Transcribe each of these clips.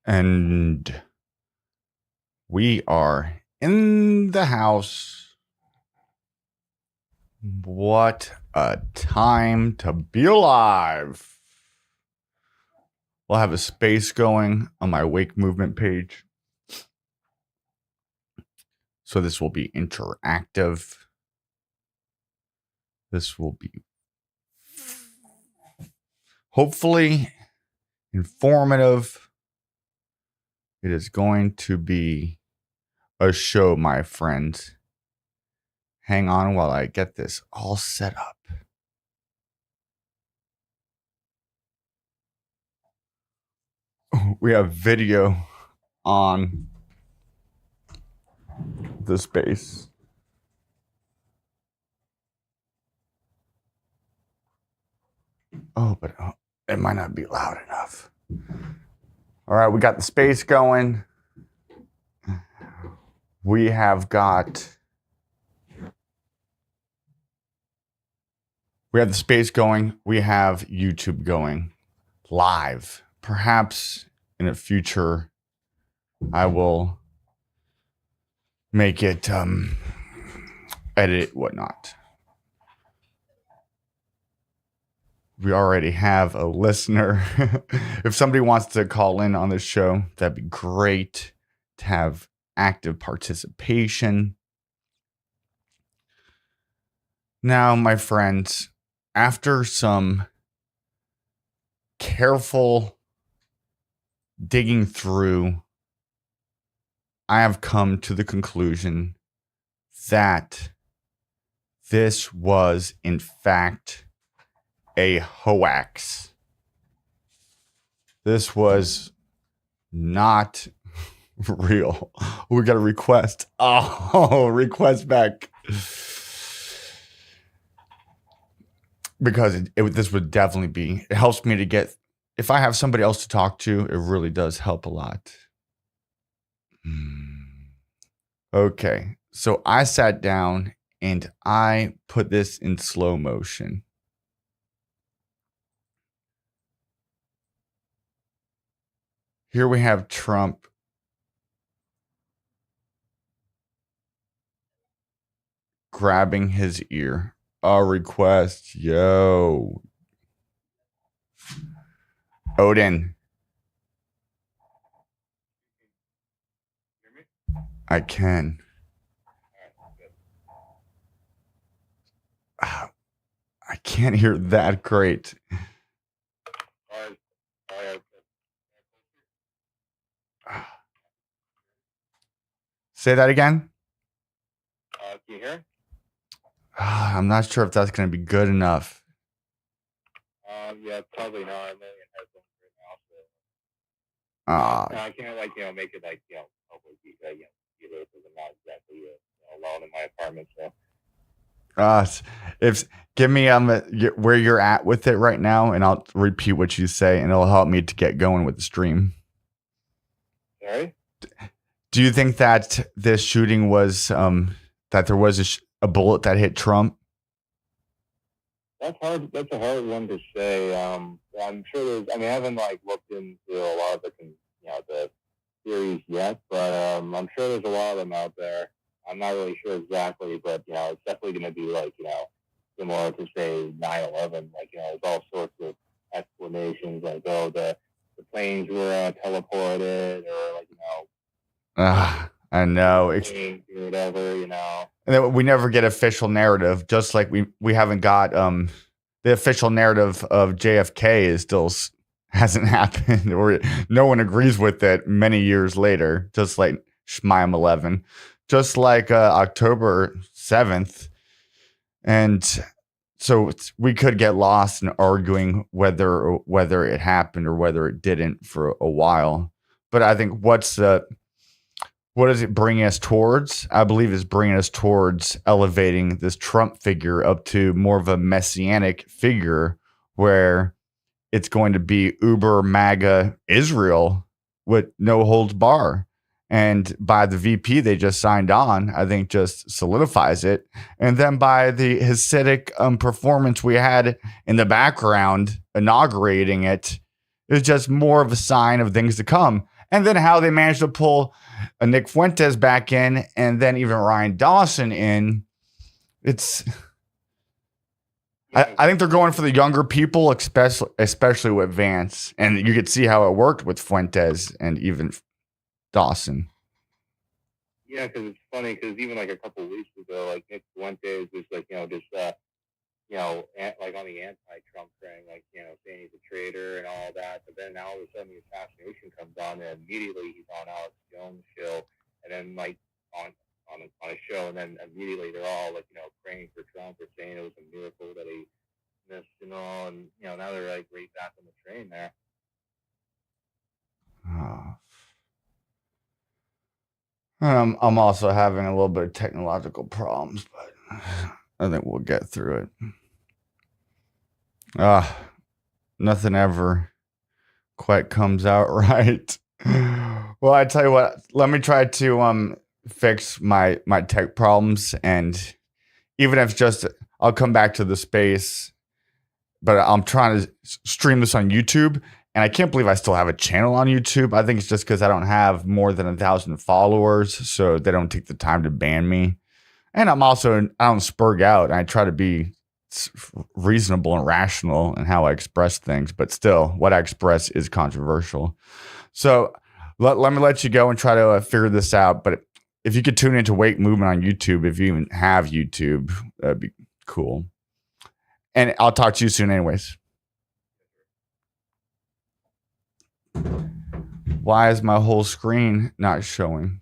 And we are in the house. What a time to be alive. We'll have a space going on my wake movement page. So this will be interactive. This will be hopefully informative. It is going to be a show, my friends. Hang on while I get this all set up. We have video on the space. Oh, but it might not be loud enough. All right, we got the space going. We have the space going. We have YouTube going live. Perhaps in a future, I will make it edit it, whatnot. We already have a listener. If somebody wants to call in on this show, that'd be great to have active participation. Now, my friends, after some careful digging through, I have come to the conclusion that this was, in fact, a hoax. This was not real. We got a request. Oh, request back. Because this would definitely be, it helps me to get, if I have somebody else to talk to, it really does help a lot. Okay, so I sat down and I put this in slow motion. Here we have Trump grabbing his ear. A request. Yo. Odin. I can. I can't hear that great. Say that again. Can you hear? I'm not sure if that's going to be good enough. Yeah, probably not. I'm only in headphones right now, so. I can't make it public either, because I'm not exactly alone in my apartment. So. If give me where you're at with it right now, and I'll repeat what you say, and it'll help me to get going with the stream. Sorry. Do you think that this shooting was that there was a bullet that hit Trump? That's hard. That's a hard one to say. I'm sure there's. I haven't looked into a lot of the theories yet, but I'm sure there's a lot of them out there. I'm not really sure exactly, but it's definitely going to be similar to say 9/11. There's all sorts of explanations the planes were teleported, or I know. Or whatever, And then we never get official narrative, just like we haven't got the official narrative of JFK is still hasn't happened, or no one agrees with it many years later, just like Shmaim 11, just like October 7th. And so we could get lost in arguing whether it happened or whether it didn't for a while. But I think what is it bringing us towards? I believe it's bringing us towards elevating this Trump figure up to more of a messianic figure where it's going to be uber MAGA Israel with no holds bar. And by the VP they just signed on, I think just solidifies it. And then by the Hasidic performance we had in the background inaugurating it, it's just more of a sign of things to come. And then how they managed to pull a Nick Fuentes back in, and then even Ryan Dawson in. It's... I think they're going for the younger people, especially with Vance. And you could see how it worked with Fuentes and even Dawson. Yeah, because it's funny, because even like a couple of weeks ago, like Nick Fuentes was like, like on the anti-Trump train, like, saying he's a traitor and all that. But then now all of a sudden the assassination comes on, and immediately he's on Alex Jones' show, and then like on a show, and then immediately they're all like, praying for Trump or saying it was a miracle that he missed and all, and now they're like right back on the train there. Oh. I'm also having a little bit of technological problems, but I think we'll get through it. Nothing ever quite comes out right. Well, I tell you what, let me try to fix my tech problems, and even if it's just, I'll come back to the space, but I'm trying to stream this on YouTube, and I can't believe I still have a channel on YouTube. I think it's just because I don't have more than 1,000 followers, so they don't take the time to ban me. And I don't spurg out, and I try to be reasonable and rational in how I express things, but still, what I express is controversial. So let me let you go and try to figure this out. But if you could tune into Wake Movement on YouTube, if you even have YouTube, that'd be cool. And I'll talk to you soon anyways. Why is my whole screen not showing?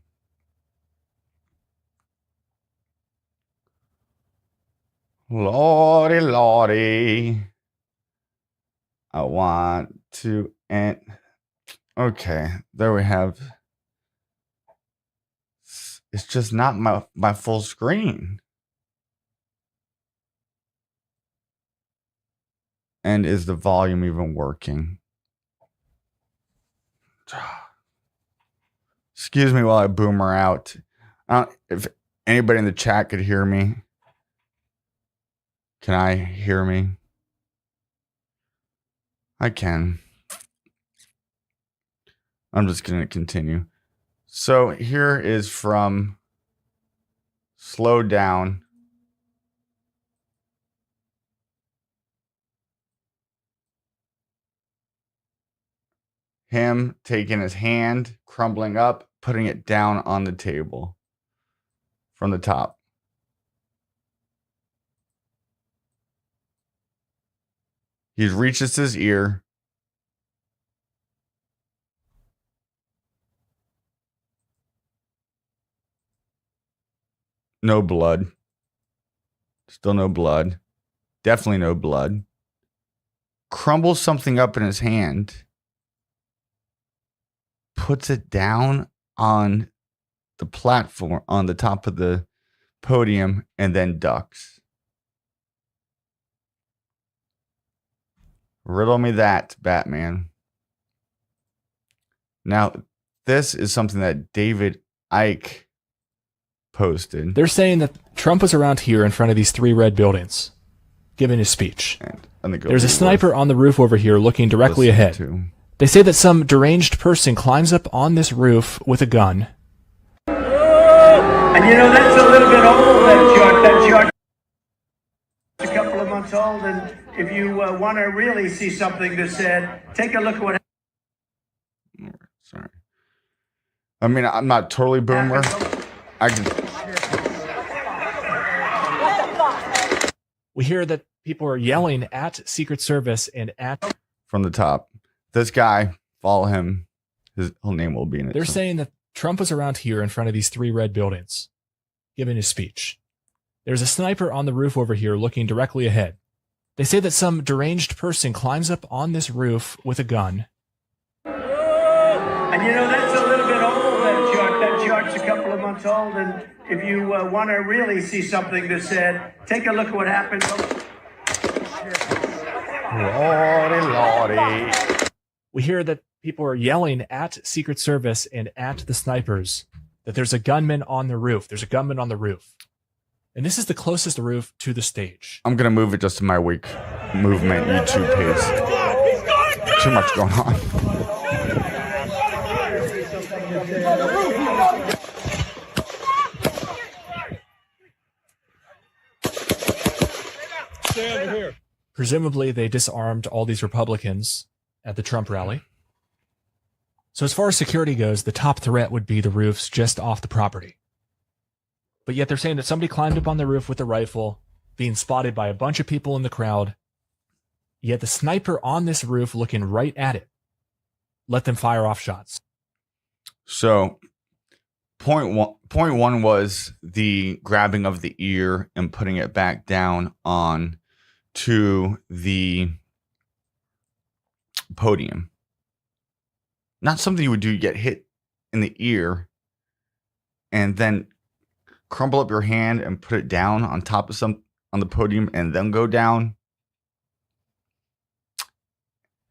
Lordy. I want to end. Okay, there we have. It's just not my full screen. And is the volume even working? Excuse me while I boomer out. If anybody in the chat could hear me. Can I hear me? I can. I'm just going to continue. So here is from Slow Down. Him taking his hand, crumbling up, putting it down on the table from the top. He reaches his ear. No blood. Still no blood. Definitely no blood. Crumbles something up in his hand. Puts it down on the platform, on the top of the podium, and then ducks. Riddle me that, Batman. Now, this is something that David Icke posted. They're saying that Trump was around here in front of these 3 red buildings, giving his speech. There's a sniper on the roof over here looking directly ahead. They say that some deranged person climbs up on this roof with a gun. And that's a little bit old, that shot. It's a couple of months old, and if you want to really see something that's said, take a look at what happened. Sorry. I mean, I'm not totally boomer. We hear that people are yelling at Secret Service and at... From the top. This guy, follow him. His whole name will be in it. They're saying that Trump was around here in front of these 3 red buildings, giving his speech. There's a sniper on the roof over here looking directly ahead. They say that some deranged person climbs up on this roof with a gun. And that's a little bit old, that shot. That shot's a couple of months old, and if you want to really see something that's said, take a look at what happened. Lordy. We hear that people are yelling at Secret Service and at the snipers that there's a gunman on the roof. There's a gunman on the roof. And this is the closest roof to the stage. I'm going to move it just to my Wake Movement YouTube page. Too much going on. stay over here. Presumably, they disarmed all these Republicans at the Trump rally. So as far as security goes, the top threat would be the roofs just off the property. But yet they're saying that somebody climbed up on the roof with a rifle, being spotted by a bunch of people in the crowd. Yet the sniper on this roof looking right at it let them fire off shots. So point one was the grabbing of the ear and putting it back down on to the podium. Not something you would do. You get hit in the ear and then crumble up your hand and put it down on top of some on the podium and then go down.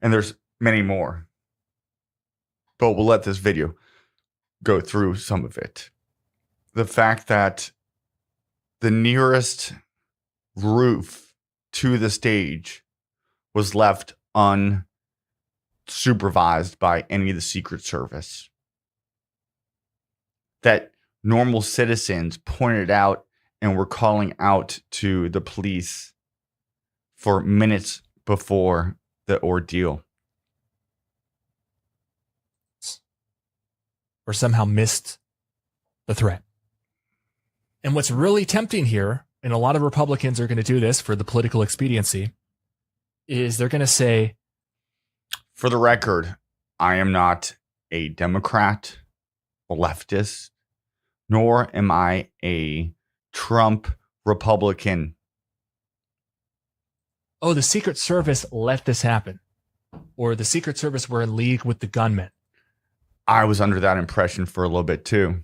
And there's many more, but we'll let this video go through some of it. The fact that the nearest roof to the stage was left unsupervised by any of the Secret Service. That normal citizens pointed out and were calling out to the police for minutes before the ordeal. Or somehow missed the threat. And what's really tempting here, and a lot of Republicans are going to do this for the political expediency, is they're going to say, for the record, I am not a Democrat, a leftist, nor am I a Trump Republican. Oh, the Secret Service let this happen. Or the Secret Service were in league with the gunmen. I was under that impression for a little bit too.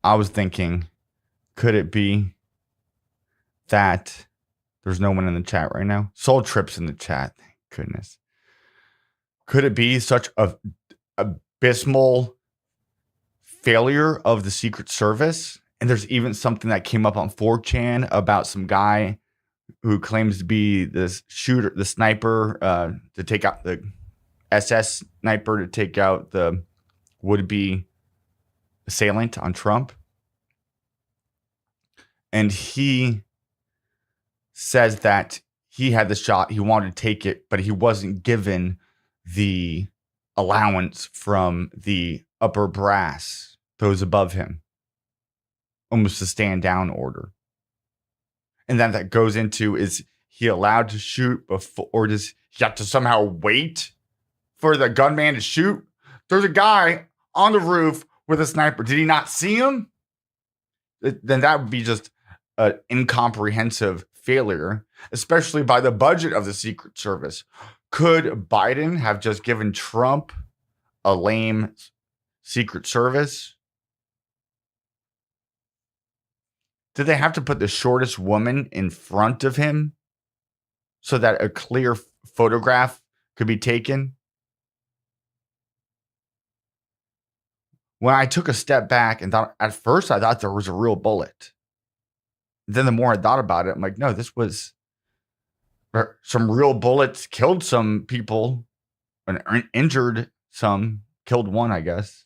I was thinking, could it be that there's no one in the chat right now? Soul Trip's in the chat. Thank goodness. Could it be such a abysmal failure of the Secret Service? And there's even something that came up on 4chan about some guy who claims to be the shooter, the sniper, to take out the SS sniper to take out the would-be assailant on Trump. And he says that he had the shot, he wanted to take it, but he wasn't given the allowance from the upper brass, those above him. Almost a stand down order. And then that goes into, is he allowed to shoot before, or does he have to somehow wait for the gunman to shoot? There's a guy on the roof with a sniper. Did he not see him? Then that would be just an incomprehensive failure, especially by the budget of the Secret Service. Could Biden have just given Trump a lame Secret Service? Did they have to put the shortest woman in front of him so that a clear photograph could be taken? When I took a step back and thought, at first I thought there was a real bullet. Then the more I thought about it, I'm like, no, this was some real bullets, killed some people and injured some, killed one, I guess.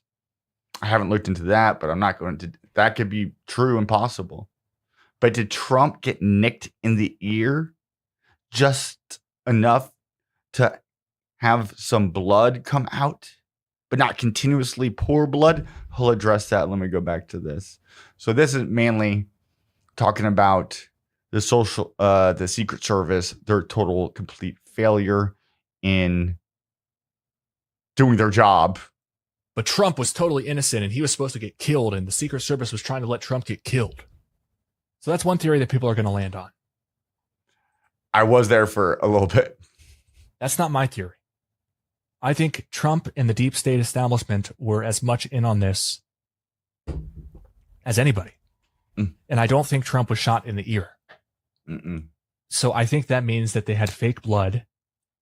I haven't looked into that, but I'm not going to. That could be true and possible. But did Trump get nicked in the ear just enough to have some blood come out, but not continuously pour blood? He'll address that. Let me go back to this. So this is mainly talking about the Secret Service, their total complete failure in doing their job. But Trump was totally innocent and he was supposed to get killed, and the Secret Service was trying to let Trump get killed. So that's one theory that people are going to land on. I was there for a little bit. That's not my theory. I think Trump and the deep state establishment were as much in on this as anybody. And I don't think Trump was shot in the ear. So I think that means that they had fake blood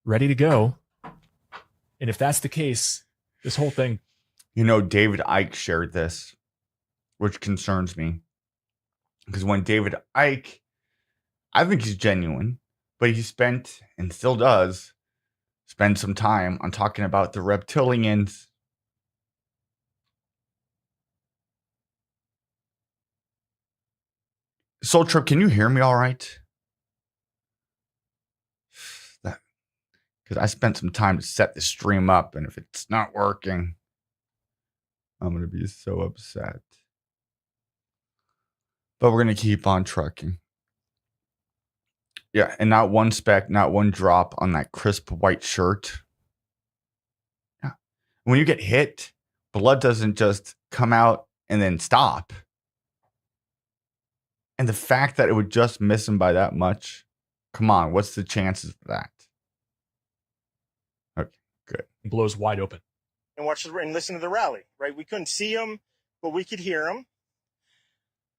ready to go. And if that's the case, this whole thing. You know, David Icke shared this, which concerns me. Because when David Icke, I think he's genuine, but he spent, and still does, spend some time on talking about the reptilians. Soul Trip, can you hear me all right? because I spent some time to set the stream up, and if it's not working, I'm going to be so upset. But we're going to keep on trucking. Yeah, and not one speck, not one drop on that crisp white shirt. Yeah. When you get hit, blood doesn't just come out and then stop. And the fact that it would just miss him by that much, come on, what's the chances of that? Okay, good. Blows wide open. And watch and listen to the rally, right? We couldn't see him, but we could hear him.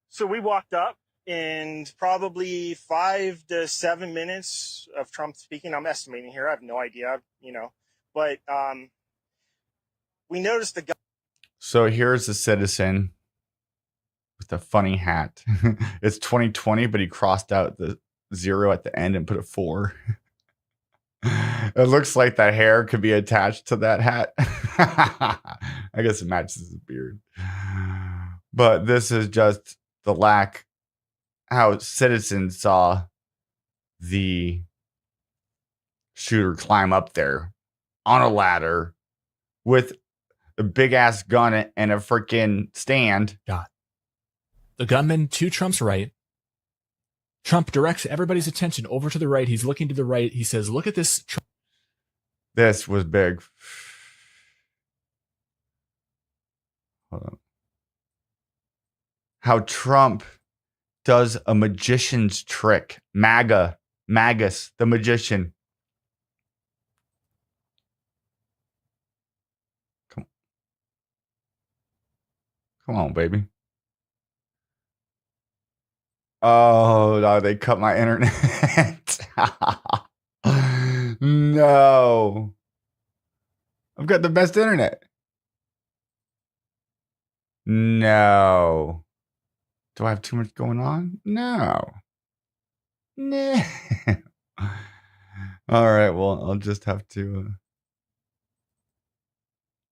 So we walked up, and probably 5 to 7 minutes of Trump speaking. I'm estimating here. I have no idea, but we noticed the guy. So here's a citizen with a funny hat. It's 2020, but he crossed out the 0 at the end and put a 4. It looks like that hair could be attached to that hat. I guess it matches his beard. But this is just the lack, how citizens saw the shooter climb up there on a ladder with a big ass gun and a freaking stand. God. The gunman to Trump's right. Trump directs everybody's attention over to the right. He's looking to the right. He says, look at this. This was big. Hold on. How Trump does a magician's trick. Magus, the magician. Come on, baby. Oh, no, they cut my internet. No. I've got the best internet. No. Do I have too much going on? No. No. All right, well, I'll just have to...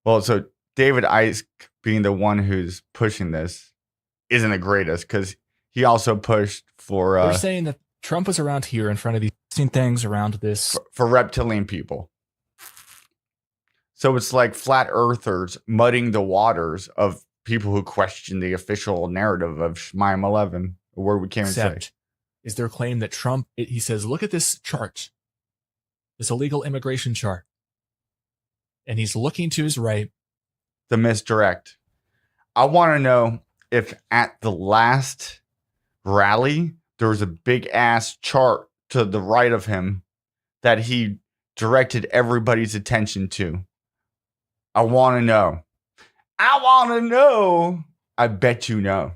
Well, so David Icke being the one who's pushing this isn't the greatest, because he also pushed for... They're saying that Trump was around here in front of these things around this. For reptilian people. So it's like flat earthers mudding the waters of people who question the official narrative of Shemaim 11, a word we can't even say. Is their claim that Trump, he says, look at this chart, this illegal immigration chart. And he's looking to his right. The misdirect. I want to know if at the last rally, there was a big ass chart to the right of him that he directed everybody's attention to. I want to know. I want to know. I bet you know.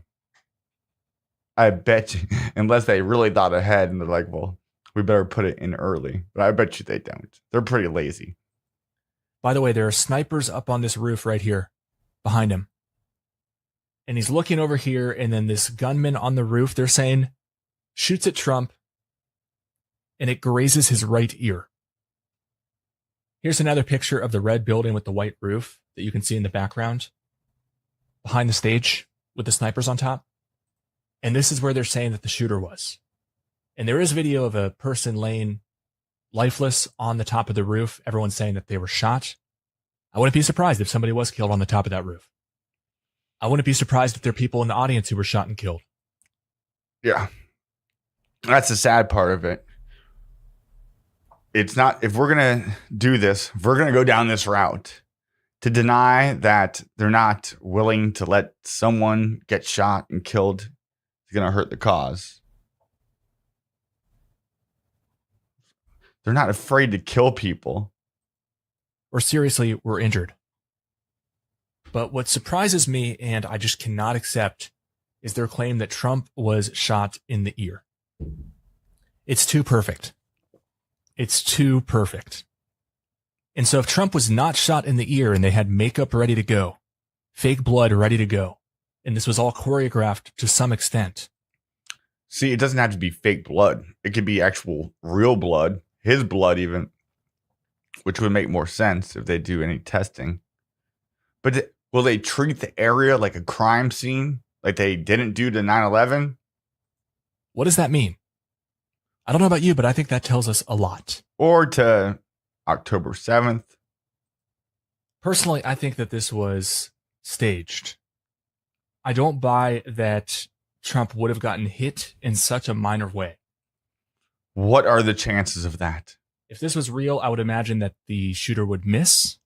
I bet you, unless they really thought ahead and they're like, well, we better put it in early. But I bet you they don't. They're pretty lazy. By the way, there are snipers up on this roof right here behind him. And he's looking over here, and then this gunman on the roof, they're saying, shoots at Trump, and it grazes his right ear. Here's another picture of the red building with the white roof that you can see in the background behind the stage with the snipers on top. And this is where they're saying that the shooter was. And there is video of a person laying lifeless on the top of the roof. Everyone's saying that they were shot. I wouldn't be surprised if somebody was killed on the top of that roof. I wouldn't be surprised if there are people in the audience who were shot and killed. Yeah. That's the sad part of it. It's not, if we're going to do this, if we're going to go down this route, to deny that they're not willing to let someone get shot and killed is going to hurt the cause. They're not afraid to kill people. Or seriously, were injured. But what surprises me, and I just cannot accept, is their claim that Trump was shot in the ear. It's too perfect. It's too perfect. And so if Trump was not shot in the ear and they had makeup ready to go, fake blood ready to go, and this was all choreographed to some extent. See, it doesn't have to be fake blood. It could be actual real blood, his blood even, which would make more sense if they do any testing. But will they treat the area like a crime scene, like they didn't do to 9/11? What does that mean? I don't know about you, but I think that tells us a lot. Or to October 7th. Personally, I think that this was staged. I don't buy that Trump would have gotten hit in such a minor way. What are the chances of that? If this was real, I would imagine that the shooter would miss.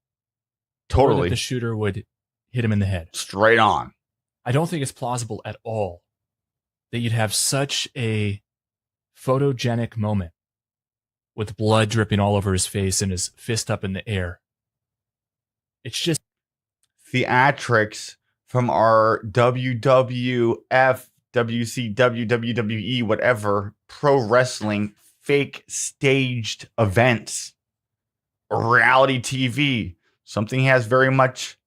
Totally. Or that the shooter would hit him in the head. Straight on. I don't think it's plausible at all that you'd have such a photogenic moment with blood dripping all over his face and his fist up in the air. It's just theatrics from our WWF, WCW, WWE, whatever, pro wrestling, fake staged events, reality TV, something he has very much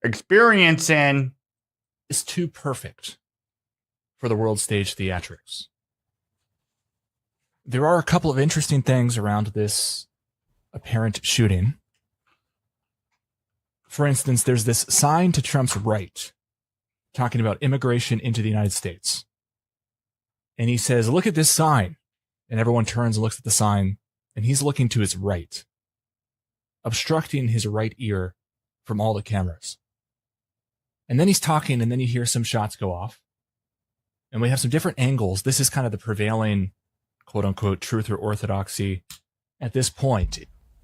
experience in. It's too perfect for the world stage theatrics. There are a couple of interesting things around this apparent shooting. For instance, there's this sign to Trump's right talking about immigration into the United States. And he says, look at this sign. And everyone turns and looks at the sign, and he's looking to his right, obstructing his right ear from all the cameras. And then he's talking, and then you hear some shots go off. And we have some different angles. This is kind of the prevailing, quote unquote, truth or orthodoxy at this point,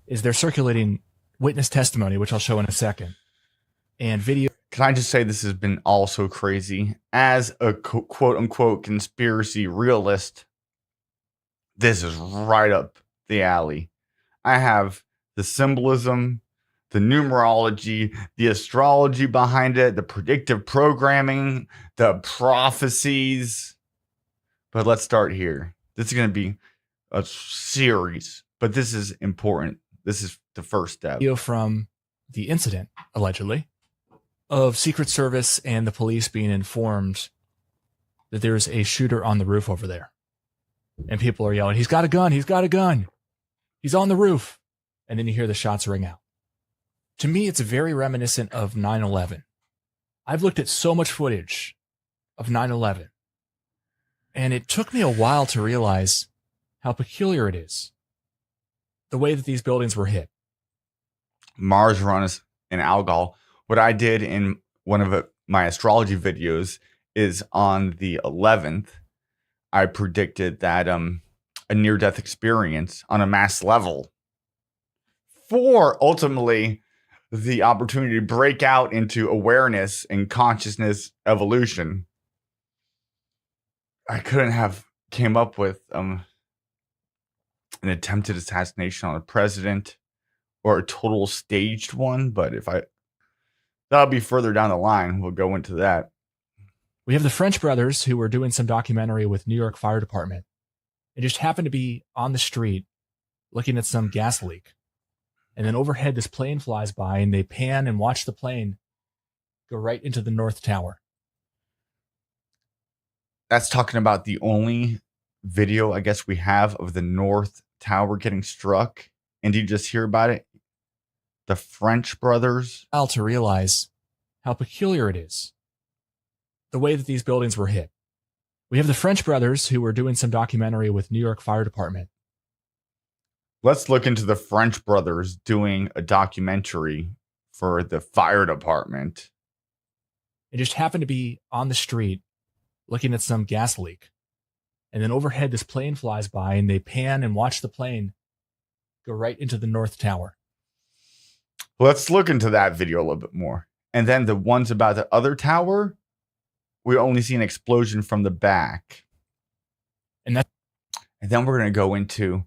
is they're circulating witness testimony, which I'll show in a second, and video. Can I just say this has been all so crazy? As a quote unquote conspiracy realist, this is right up the alley. I have the symbolism, the numerology, the astrology behind it, the predictive programming, the prophecies. But let's start here. This is going to be a series, but this is important. This is the first step. Video from the incident, allegedly, of Secret Service and the police being informed that there's a shooter on the roof over there. And people are yelling, he's got a gun, he's got a gun. He's on the roof. And then you hear the shots ring out. To me, it's very reminiscent of 9/11. I've looked at so much footage of 9/11. And it took me a while to realize how peculiar it is. The way that these buildings were hit. Mars runs in Algol. What I did in one of my astrology videos is on the 11th, I predicted that a near-death experience on a mass level for ultimately the opportunity to break out into awareness and consciousness evolution. I couldn't have came up with an attempted assassination on a president or a total staged one, but that'll be further down the line. We'll go into that. We have the French brothers who were doing some documentary with New York Fire Department. They just happened to be on the street looking at some gas leak. And then overhead, this plane flies by and they pan and watch the plane go right into the North Tower. That's talking about the only video, I guess, we have of the North Tower getting struck. And did you just hear about it? The French brothers. To realize how peculiar it is. The way that these buildings were hit. We have the French brothers who were doing some documentary with New York Fire Department. Let's look into the French brothers doing a documentary for the fire department. They just happened to be on the street looking at some gas leak. And then overhead, this plane flies by and they pan and watch the plane go right into the North Tower. Let's look into that video a little bit more. And then the ones about the other tower, we only see an explosion from the back. And then we're going to go into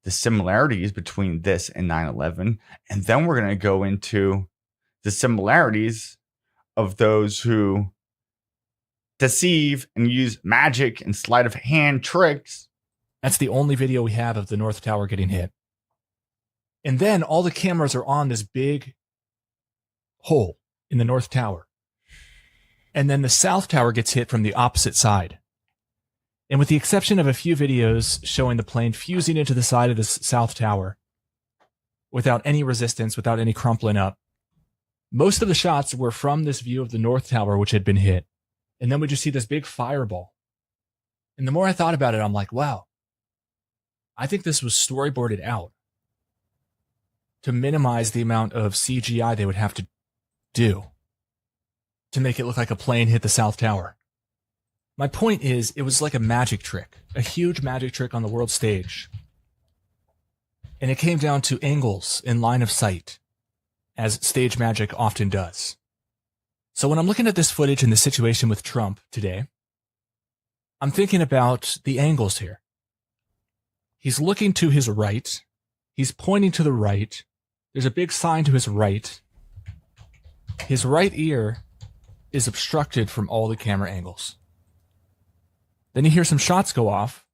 the similarities between this and 9/11. And then we're going to go into the similarities of those who deceive and use magic and sleight of hand tricks. That's the only video we have of the North Tower getting hit. And then all the cameras are on this big hole in the North Tower. And then the South Tower gets hit from the opposite side. And with the exception of a few videos showing the plane fusing into the side of the South Tower without any resistance, without any crumpling up, most of the shots were from this view of the North Tower, which had been hit. And then we just see this big fireball. And the more I thought about it, I'm like, wow, I think this was storyboarded out. to minimize the amount of CGI they would have to do to make it look like a plane hit the South Tower. My point is, it was like a magic trick, a huge magic trick on the world stage. And it came down to angles in line of sight, as stage magic often does. So when I'm looking at this footage and the situation with Trump today, I'm thinking about the angles here. He's looking to his right. He's pointing to the right. There's a big sign to his right. His right ear is obstructed from all the camera angles. Then you hear some shots go off.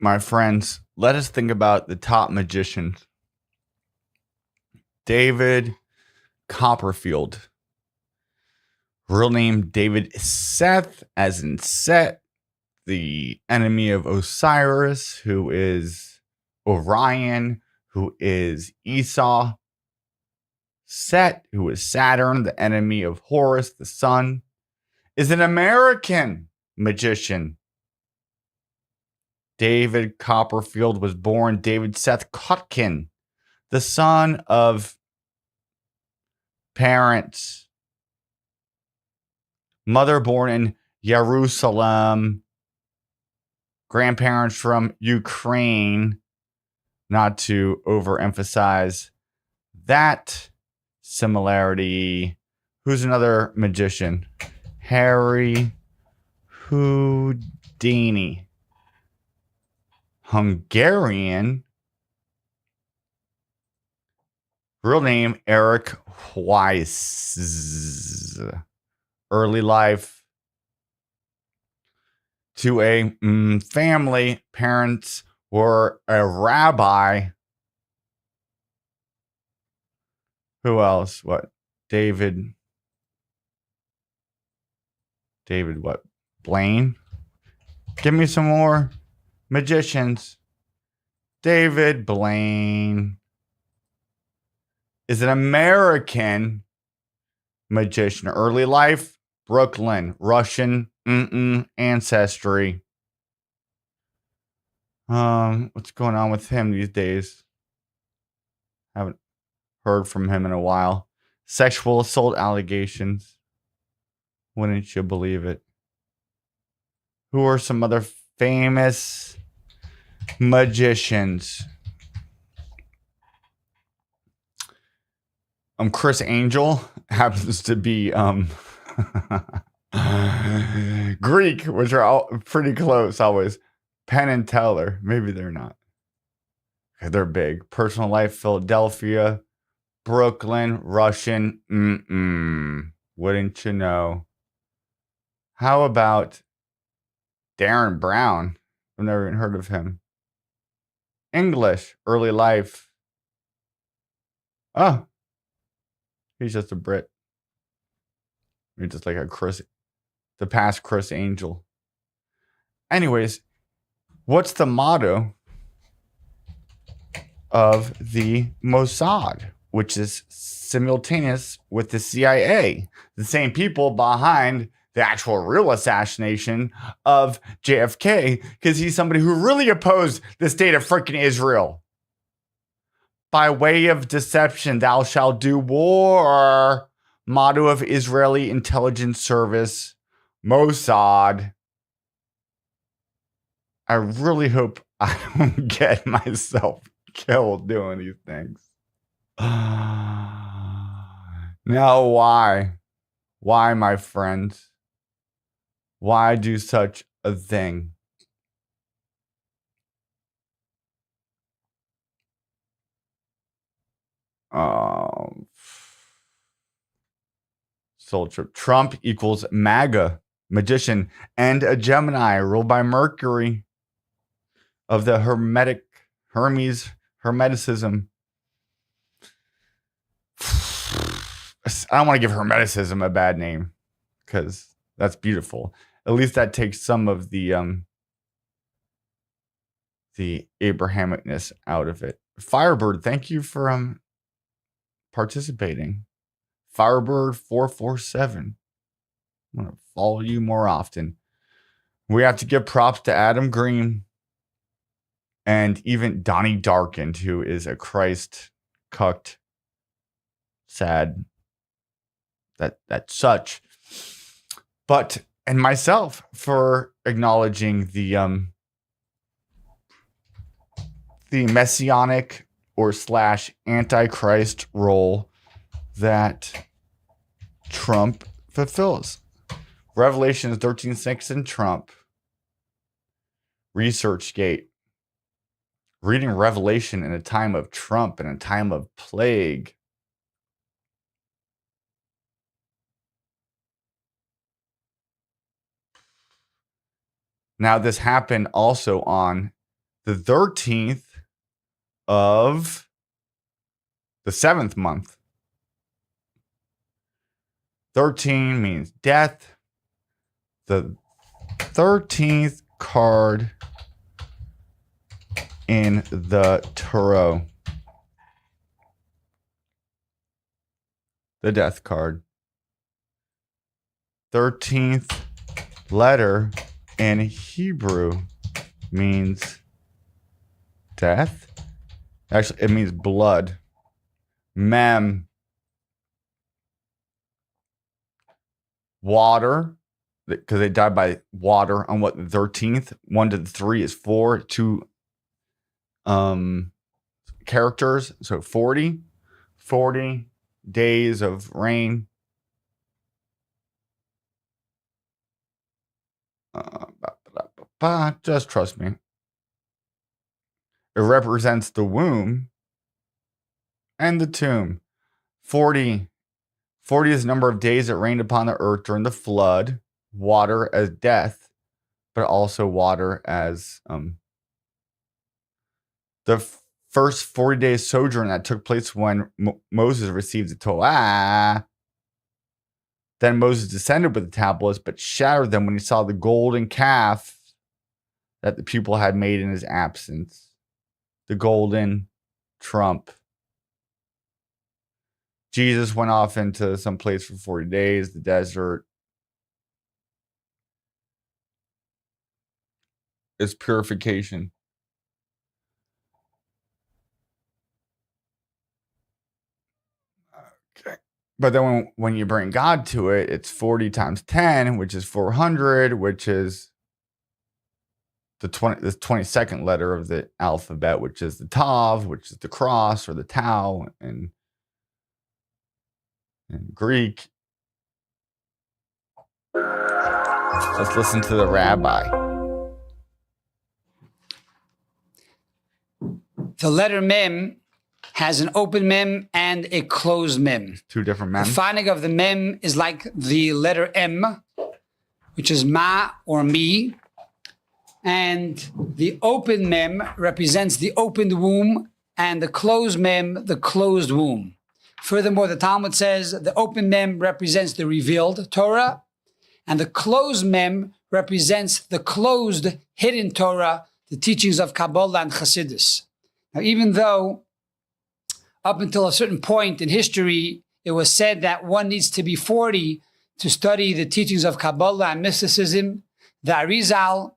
My friends, let us think about the top magicians. David Copperfield. Real name David Seth, as in Set, the enemy of Osiris, who is Orion, who is Esau. Set, who is Saturn, the enemy of Horus, the sun, is an American magician. David Copperfield was born David Seth Kotkin, the son of parents. Mother born in Jerusalem. Grandparents from Ukraine. Not to overemphasize that similarity. Who's another magician? Harry Houdini. Hungarian. Real name Eric Weiss. Early life. To a family. Parents were a rabbi. Who else? What? David what? Blaine? Give me some more magicians. David Blaine is an American magician. Early life, Brooklyn, Russian ancestry. What's going on with him these days? Haven't heard from him in a while. Sexual assault allegations. Wouldn't you believe it? Who are some other famous magicians? Chris Angel happens to be Greek, which are all pretty close always. Penn and Teller. Maybe they're not. They're big. Personal life, Philadelphia, Brooklyn, Russian. Wouldn't you know? How about Darren Brown? I've never even heard of him. English, early life. Oh, he's just a Brit. He's just like the past Chris Angel. Anyways, what's the motto of the Mossad, which is simultaneous with the CIA, the same people behind the actual real assassination of JFK, because he's somebody who really opposed the state of freaking Israel. By way of deception, thou shalt do war. Motto of Israeli intelligence service, Mossad. I really hope I don't get myself killed doing these things. Now, why? Why, my friends? Why do such a thing? Soul Trip. Trump equals MAGA, magician, and a Gemini ruled by Mercury of the Hermeticism. I don't want to give Hermeticism a bad name because that's beautiful. At least that takes some of the Abrahamicness out of it. Firebird, thank you for participating. Firebird 447. I'm gonna follow you more often. We have to give props to Adam Green. and even Donnie Darkened, who is a Christ cucked, sad, that such. But, and myself for acknowledging the messianic or / antichrist role that Trump fulfills. Revelation 13:6 in Trump. ResearchGate. Reading Revelation in a time of Trump, in a time of plague. Now, this happened also on the 13th of the 7th month. 13 means death. The 13th card in the tarot. The death card. 13th letter in Hebrew means death. Actually, it means blood. Mem. Water. Because they died by water on what, the 13th? 1 to the 3 is 4. 2 characters. So 40. 40 days of rain. Just trust me. It represents the womb and the tomb. 40. 40 is the number of days it rained upon the earth during the flood. Water as death, but also water as the first 40 days sojourn that took place when Moses received the Torah. Then Moses descended with the tablets, but shattered them when he saw the golden calf that the people had made in his absence. The golden trump. Jesus went off into some place for 40 days, the desert. Is purification. Okay. But then when you bring God to it, it's 40 times 10, which is 400, which is the 22nd letter of the alphabet, which is the Tav, which is the cross or the Tau in Greek. Let's listen to the rabbi. The letter mem has an open mem and a closed mem. Two different mems. The phonic of the mem is like the letter M, which is ma or me. And the open mem represents the opened womb, and the closed mem, the closed womb. Furthermore, the Talmud says the open mem represents the revealed Torah, and the closed mem represents the closed, hidden Torah, the teachings of Kabbalah and Chassidus. Now, even though up until a certain point in history, it was said that one needs to be 40 to study the teachings of Kabbalah and mysticism, the Arizal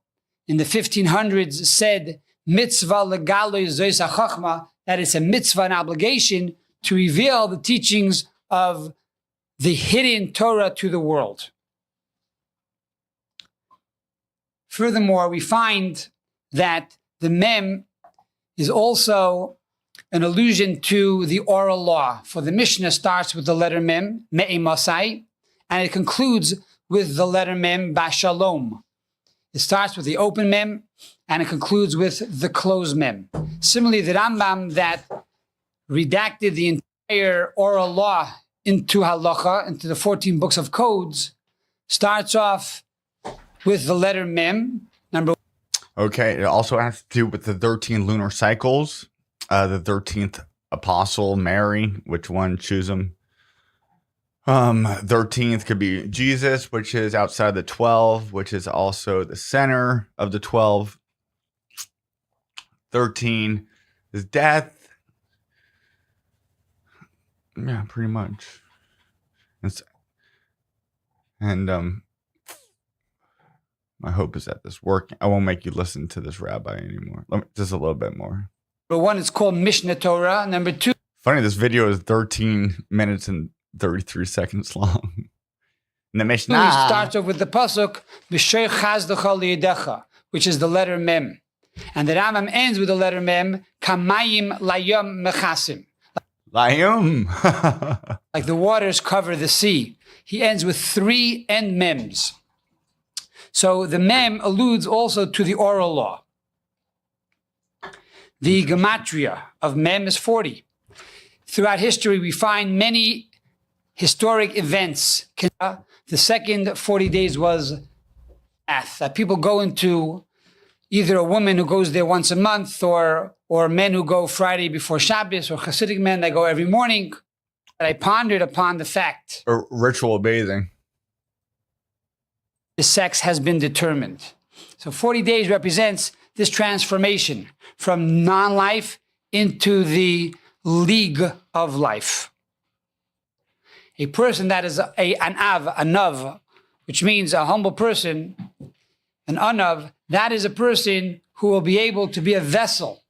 in the 1500s said, mitzvah legaloi zois hachachma, that it's a mitzvah, an obligation to reveal the teachings of the hidden Torah to the world. Furthermore, we find that the mem is also an allusion to the oral law. For the Mishnah starts with the letter mem, me'e masai, and it concludes with the letter mem, bashalom. It starts with the open mem, and it concludes with the closed mem. Similarly, the Rambam that redacted the entire oral law into halacha, into the 14 books of codes, starts off with the letter mem, number. Okay, it also has to do with the 13 lunar cycles. The 13th apostle, Mary, which one? Choose them. 13th could be Jesus, which is outside the 12, which is also the center of the 12. 13 is death. Yeah, pretty much. And My hope is that this works. I won't make you listen to this rabbi anymore. Just a little bit more. Number one, it's called Mishnah Torah. Number two. Funny, this video is 13 minutes and 33 seconds long. And the Mishnah starts off with the pasuk, B'shei chazdecha liyedecha, which is the letter Mem. And the Rambam ends with the letter Mem, Kamayim layom mechasim. Layom. Like the waters cover the sea. He ends with 3 end Mems. So the Mem alludes also to the oral law. The gematria of Mem is 40. Throughout history, we find many historic events. The second 40 days was death, that people go into, either a woman who goes there once a month, or men who go Friday before Shabbos, or Hasidic men that go every morning. But I pondered upon the fact. Or ritual bathing. The sex has been determined. So 40 days represents this transformation from non-life into the league of life. A person that is an nav, which means a humble person, an anav, that is a person who will be able to be a vessel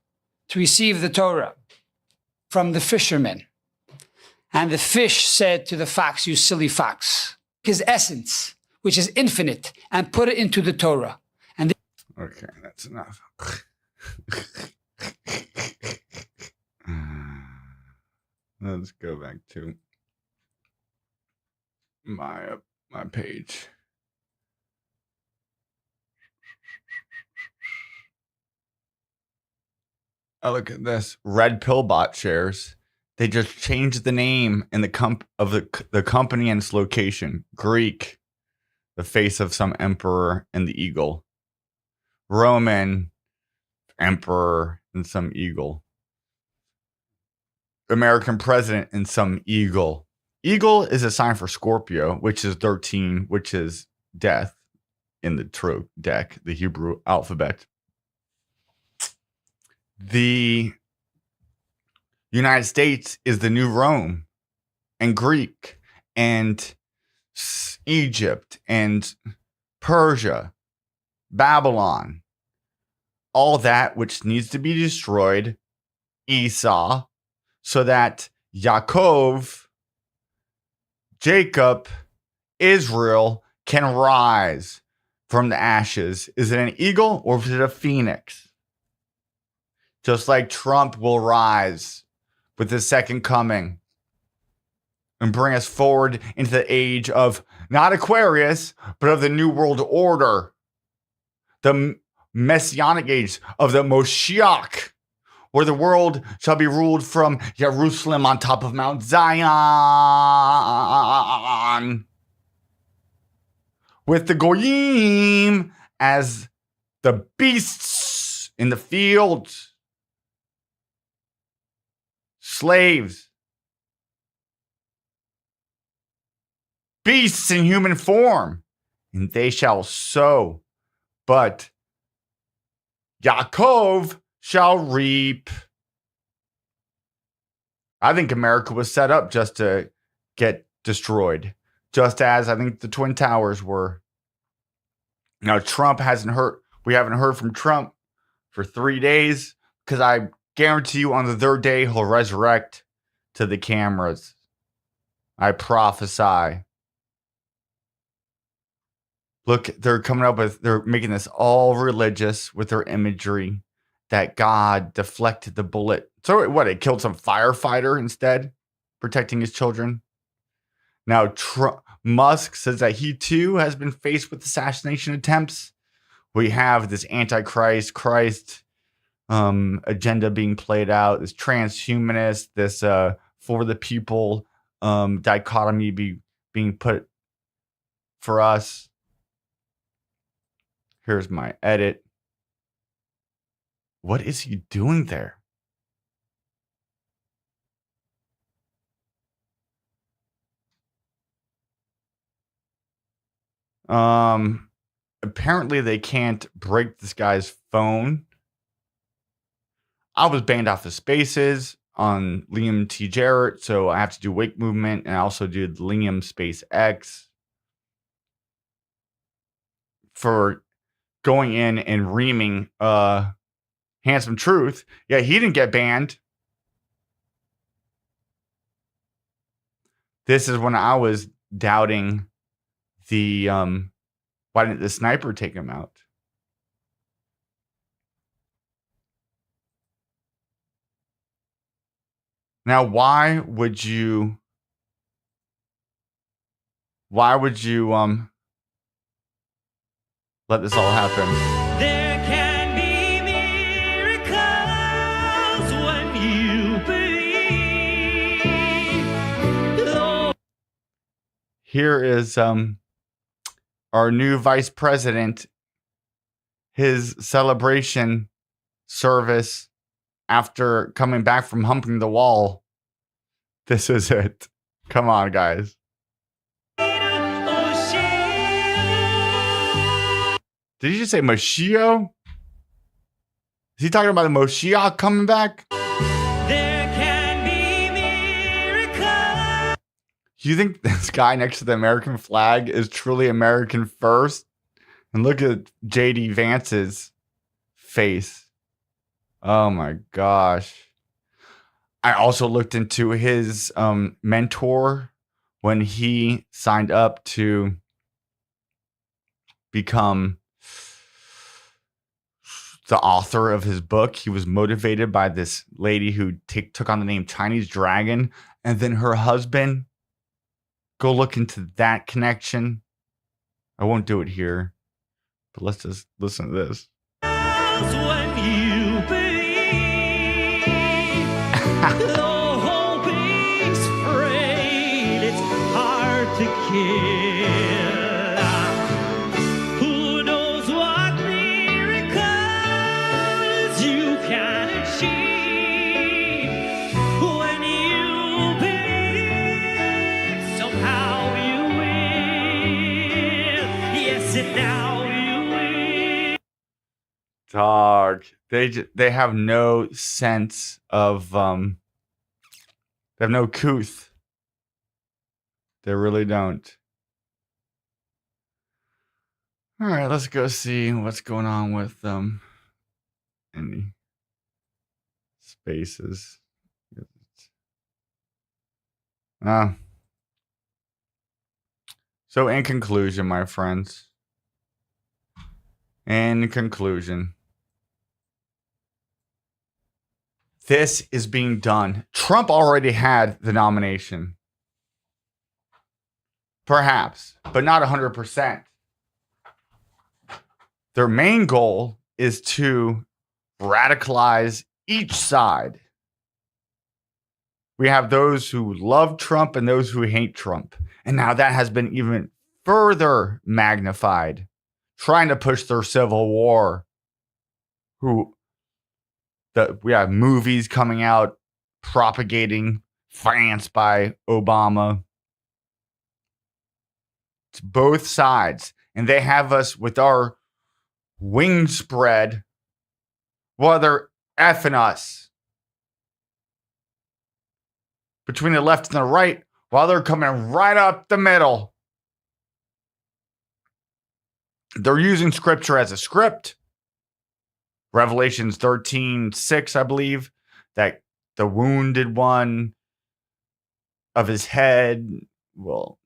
to receive the Torah from the fishermen. And the fish said to the fox, you silly fox, his essence, which is infinite, and put it into the Torah. And okay, that's enough. Let's go back to my page. Oh, look at this. Red Pillbot shares. They just changed the name and the company and its location. Greek, the face of some emperor and the eagle. Roman, emperor and some eagle. American president and some eagle. Eagle is a sign for Scorpio, which is 13, which is death in the Tro deck, the Hebrew alphabet. The United States is the new Rome, and Greek, and Egypt, and Persia, Babylon. All that which needs to be destroyed, Esau, so that Yaakov, Jacob, Israel can rise from the ashes. Is it an eagle or is it a phoenix? Just like Trump will rise with his second coming and bring us forward into the age of not Aquarius, but of the New World Order. The Messianic age of the Moshiach, where the world shall be ruled from Jerusalem on top of Mount Zion, with the Goyim as the beasts in the field, slaves, beasts in human form, and they shall sow, but Yaakov shall reap. I think America was set up just to get destroyed, just as I think the Twin Towers were. Now, Trump hasn't heard, we haven't heard from Trump for 3 days, because I guarantee you on the 3rd day, he'll resurrect to the cameras. I prophesy. Look, they're coming up with, they're making this all religious with their imagery that God deflected the bullet. So what, it killed some firefighter instead, protecting his children? Now, Musk says that he too has been faced with assassination attempts. We have this Antichrist, Christ agenda being played out, this transhumanist, this for the people dichotomy being put for us. Here's my edit. What is he doing there? Apparently they can't break this guy's phone. I was banned off of Spaces on Liam T. Jarrett, so I have to do Wake Movement, and I also did Liam Space X for going in and reaming Handsome Truth. Yeah, he didn't get banned. This is when I was doubting the why didn't the sniper take him out? Now, why would you let this all happen? There can be miracles when you believe. Here is our new vice president, his celebration service after coming back from humping the wall. This is it. Come on, guys. Did he just say Moshio? Is he talking about the Moshiach coming back? There can be miracles. You think this guy next to the American flag is truly American first? And look at JD Vance's face. Oh my gosh. I also looked into his mentor when he signed up to become the author of his book. He was motivated by this lady who took on the name Chinese Dragon, and then her husband. Go look into that connection. I won't do it here, but let's just listen to this. When you believe, though hoping's frayed, it's hard to kill. Who knows what miracles you can achieve when you believe? Somehow you will. Yes, and now you will. Dog, they have no sense of they have no couth. They really don't. All right, let's go see what's going on with any spaces. So in conclusion, my friends, this is being done. Trump already had the nomination. Perhaps, but not 100%. Their main goal is to radicalize each side. We have those who love Trump and those who hate Trump. And now that has been even further magnified, trying to push their civil war. We have movies coming out propagating France by Obama. It's both sides. And they have us with our wings spread while they're effing us. Between the left and the right, while they're coming right up the middle. They're using scripture as a script. Revelations 13:6, I believe, that the wounded one of his head, well,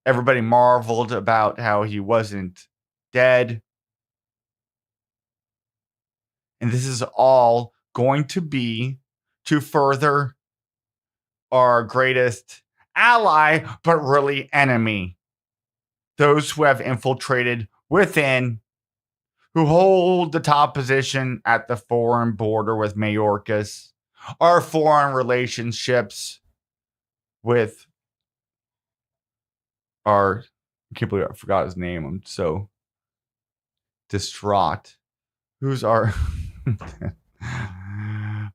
everybody marveled about how he wasn't dead. And this is all going to be to further our greatest ally, but really enemy. Those who have infiltrated within, who hold the top position at the foreign border with Mayorkas, our foreign relationships with I can't believe I forgot his name. I'm so distraught. Who's our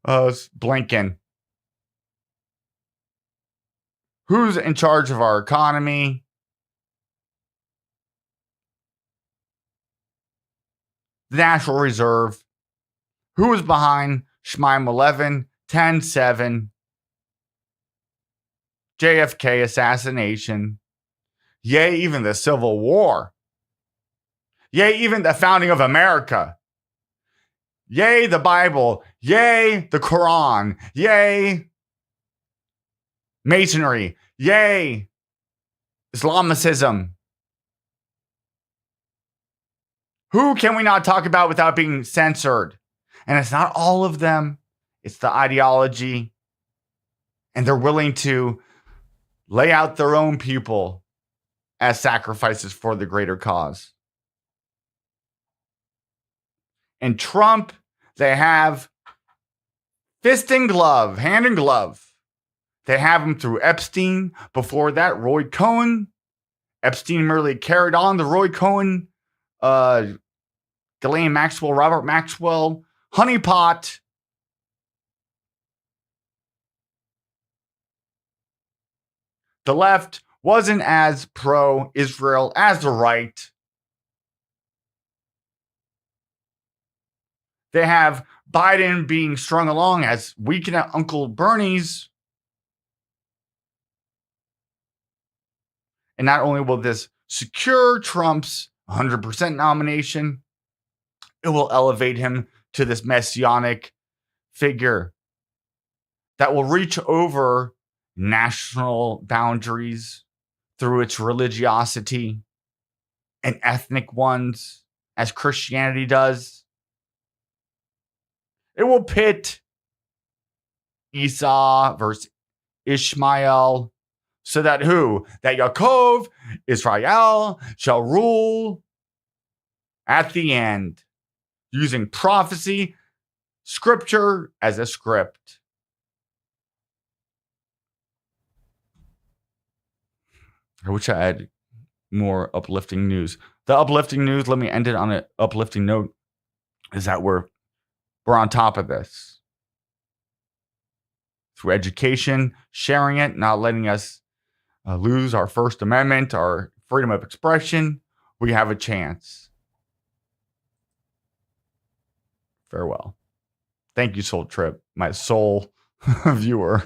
it's Blinken. Who's in charge of our economy? The National Reserve. Who is behind Shmime 11, 10, 7, JFK assassination, yea, even the Civil War? Yea, even the founding of America. Yea, the Bible. Yea, the Quran. Yea, Masonry. Yea, Islamicism. Who can we not talk about without being censored? And it's not all of them. It's the ideology. And they're willing to lay out their own people as sacrifices for the greater cause. And Trump, they have fist and glove, hand and glove. They have him through Epstein. Before that, Roy Cohn. Epstein merely carried on the Roy Cohn, Ghislaine Maxwell, Robert Maxwell, honeypot. The left wasn't as pro-Israel as the right. They have Biden being strung along as weekend at Uncle Bernie's. And not only will this secure Trump's 100% nomination, it will elevate him to this messianic figure that will reach over national boundaries through its religiosity and ethnic ones, as Christianity does. It will pit Esau versus Ishmael, so that who? That Yaakov, Israel, shall rule at the end, using prophecy, scripture as a script. I wish I had more uplifting news. The uplifting news, let me end it on an uplifting note, is that we're on top of this. Through education, sharing it, not letting us lose our First Amendment, our freedom of expression, we have a chance. Farewell. Thank you, Soul Trip, my sole viewer.